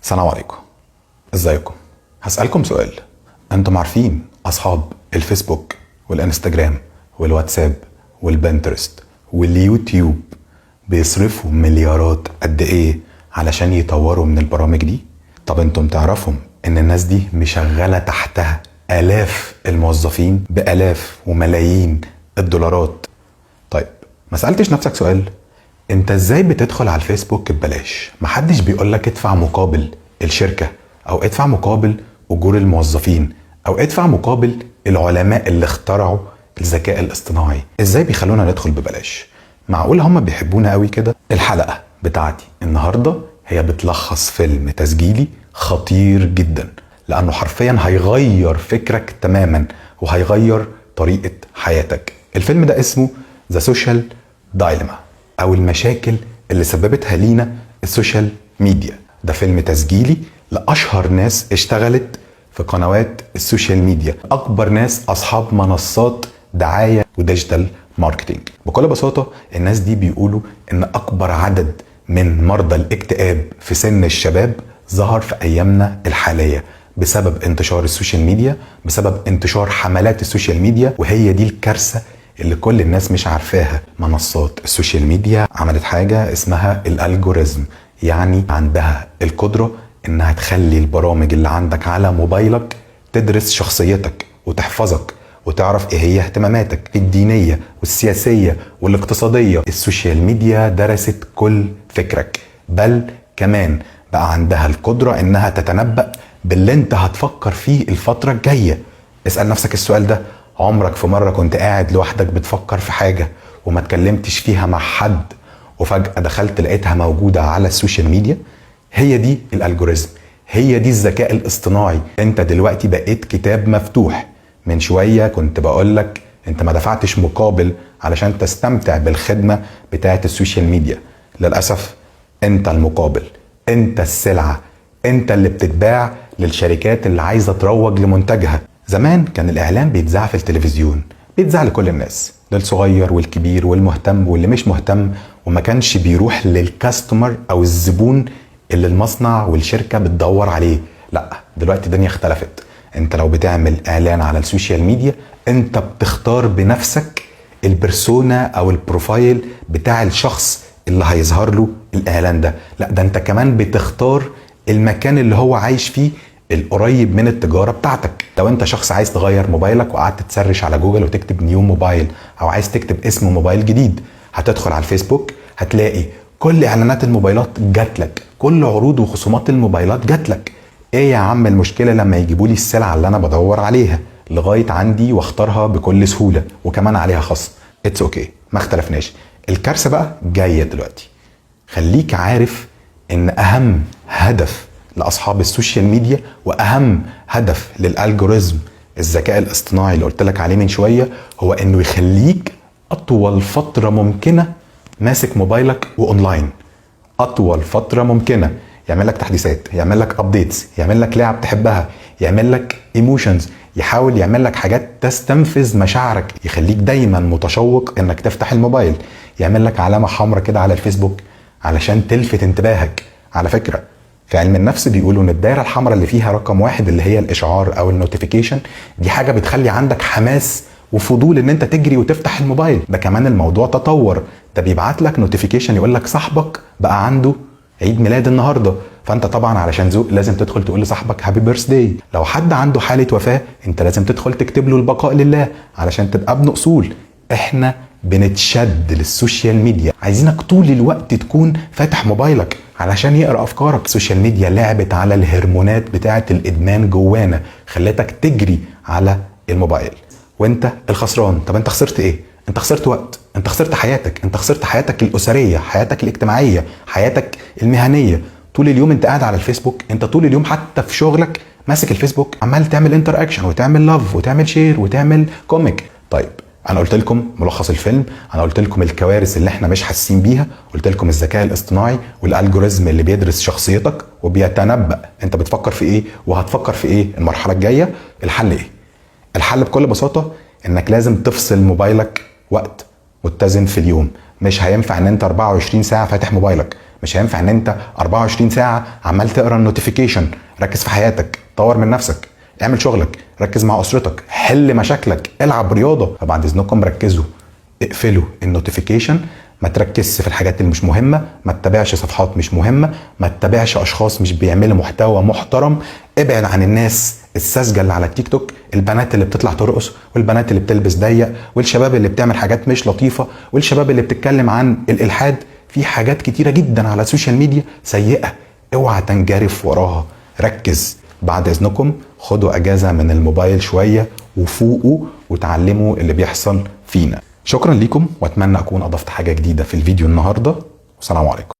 السلام عليكم. ازيكم؟ هسألكم سؤال. انتم عارفين اصحاب الفيسبوك والانستجرام والواتساب والبنترست واليوتيوب بيصرفوا مليارات قد ايه علشان يطوروا من البرامج دي؟ طب انتم تعرفوا ان الناس دي مشغلة تحتها آلاف الموظفين بآلاف وملايين الدولارات؟ طيب ما سألتش نفسك سؤال؟ انت ازاي بتدخل على الفيسبوك ببلاش؟ محدش بيقولك ادفع مقابل الشركة او ادفع مقابل اجور الموظفين او ادفع مقابل العلماء اللي اخترعوا الذكاء الاصطناعي. ازاي بيخلونا ندخل ببلاش؟ معقول هم بيحبونا قوي كده؟ الحلقة بتاعتي النهاردة هي بتلخص فيلم تسجيلي خطير جدا، لانه حرفيا هيغير فكرك تماما وهيغير طريقة حياتك. الفيلم ده اسمه ذا سوشيال دايلما او المشاكل اللي سببتها لينا السوشيال ميديا. ده فيلم تسجيلي لاشهر ناس اشتغلت في قنوات السوشيال ميديا، اكبر ناس اصحاب منصات دعاية وديجيتال ماركتينج. بكل بساطة الناس دي بيقولوا ان اكبر عدد من مرضى الاكتئاب في سن الشباب ظهر في ايامنا الحالية بسبب انتشار السوشيال ميديا، بسبب انتشار حملات السوشيال ميديا. وهي دي الكارثة اللي كل الناس مش عارفاها. منصات السوشيال ميديا عملت حاجة اسمها الالجوريزم، يعني عندها القدرة انها تخلي البرامج اللي عندك على موبايلك تدرس شخصيتك وتحفظك وتعرف ايه هي اهتماماتك الدينية والسياسية والاقتصادية. السوشيال ميديا درست كل فكرك، بل كمان بقى عندها القدرة انها تتنبأ باللي انت هتفكر فيه الفترة الجاية. اسأل نفسك السؤال ده، عمرك في مرة كنت قاعد لوحدك بتفكر في حاجة وما تكلمتش فيها مع حد وفجأة دخلت لقيتها موجودة على السوشيال ميديا؟ هي دي الالجوريزم، هي دي الذكاء الاصطناعي. انت دلوقتي بقيت كتاب مفتوح. من شوية كنت بقولك انت ما دفعتش مقابل علشان تستمتع بالخدمة بتاعت السوشيال ميديا. للأسف انت المقابل، انت السلعة، انت اللي بتتباع للشركات اللي عايزة تروج لمنتجها. زمان كان الإعلان بيتذاع في التلفزيون، بيتذاع لكل الناس، للصغير والكبير والمهتم واللي مش مهتم، وما كانش بيروح للكاستمر أو الزبون اللي المصنع والشركة بتدور عليه. لا، دلوقتي الدنيا اختلفت. انت لو بتعمل إعلان على السوشيال ميديا انت بتختار بنفسك البرسونا أو البروفايل بتاع الشخص اللي هيظهر له الإعلان ده. لا، ده انت كمان بتختار المكان اللي هو عايش فيه القريب من التجارة بتاعتك. لو انت شخص عايز تغير موبايلك وقعدت تسرش على جوجل وتكتب نيو موبايل او عايز تكتب اسم موبايل جديد، هتدخل على الفيسبوك هتلاقي كل اعلانات الموبايلات جاتلك، كل عروض وخصومات الموبايلات جاتلك. ايه يا عم المشكلة لما يجيبوا لي السلعة اللي انا بدور عليها لغاية عندي واختارها بكل سهولة وكمان عليها خصم؟ اتس اوكي، ما اختلفناش. الكارثة بقى جاية دلوقتي. خليك عارف ان اهم هدف لأصحاب السوشيال ميديا وأهم هدف للألجوريزم الذكاء الاصطناعي اللي قلت لك عليه من شوية هو إنه يخليك أطول فترة ممكنة ماسك موبايلك وأونلاين. أطول فترة ممكنة. يعمل لك تحديثات، يعمل لك أبديتس، يعمل لك لعب تحبها، يعمل لك ايموشنز، يحاول يعمل لك حاجات تستنفذ مشاعرك، يخليك دايما متشوق إنك تفتح الموبايل، يعمل لك علامة حمراء كده على الفيسبوك علشان تلفت انتباهك. على فكرة في علم النفس بيقولوا ان الدائرة الحمراء اللي فيها رقم 1 اللي هي الاشعار او النوتيفيكيشن دي حاجة بتخلي عندك حماس وفضول ان انت تجري وتفتح الموبايل. ده كمان الموضوع تطور، ده بيبعت لك نوتيفيكيشن يقول لك صاحبك بقى عنده عيد ميلاد النهارده، فانت طبعا علشان ذوق لازم تدخل تقول لصاحبك هابي بيرثداي. لو حد عنده حالة وفاة انت لازم تدخل تكتب له البقاء لله علشان تبقى ابن اصول. احنا بنتشد للسوشيال ميديا، عايزينك طول الوقت تكون فاتح موبايلك علشان يقرأ أفكارك. السوشيال ميديا لعبت على الهرمونات بتاعة الإدمان جوانا، خلتك تجري على الموبايل وانت الخسران. طب انت خسرت ايه؟ انت خسرت وقت، انت خسرت حياتك، انت خسرت حياتك الأسرية، حياتك الاجتماعية، حياتك المهنية. طول اليوم انت قاعد على الفيسبوك، انت طول اليوم حتى في شغلك ماسك الفيسبوك عمال تعمل انتر اكشن وتعمل لاف وتعمل شير وتعمل كوميك. طيب انا قلت لكم ملخص الفيلم، انا قلت لكم الكوارث اللي احنا مش حاسين بيها، قلت لكم الذكاء الاصطناعي والالجوريزم اللي بيدرس شخصيتك وبيتنبأ انت بتفكر في ايه وهتفكر في ايه المرحلة الجاية. الحل ايه؟ الحل بكل بساطة انك لازم تفصل موبايلك وقت متزن في اليوم. مش هينفع ان انت 24 ساعه فاتح موبايلك، مش هينفع ان انت 24 ساعه عمال تقرا النوتيفيكيشن. ركز في حياتك، طور من نفسك، اعمل شغلك، ركز مع اسرتك، حل مشاكلك، العب رياضه. فبعد اذنكم ركزوا، اقفلوا النوتيفيكيشن، ما تركزش في الحاجات اللي مش مهمه، ما تتابعش صفحات مش مهمه، ما تتابعش اشخاص مش بيعملوا محتوى محترم، ابعد عن الناس الساذجه اللي على التيك توك، البنات اللي بتطلع ترقص، والبنات اللي بتلبس ضيق، والشباب اللي بتعمل حاجات مش لطيفه، والشباب اللي بتتكلم عن الالحاد. في حاجات كتيره جدا على السوشيال ميديا سيئه، اوعى تنجرف وراها. ركز. بعد اذنكم خدوا اجازه من الموبايل شويه وفوقوا وتعلموا اللي بيحصل فينا. شكرا لكم، واتمنى اكون اضفت حاجه جديده في الفيديو النهارده، والسلام عليكم.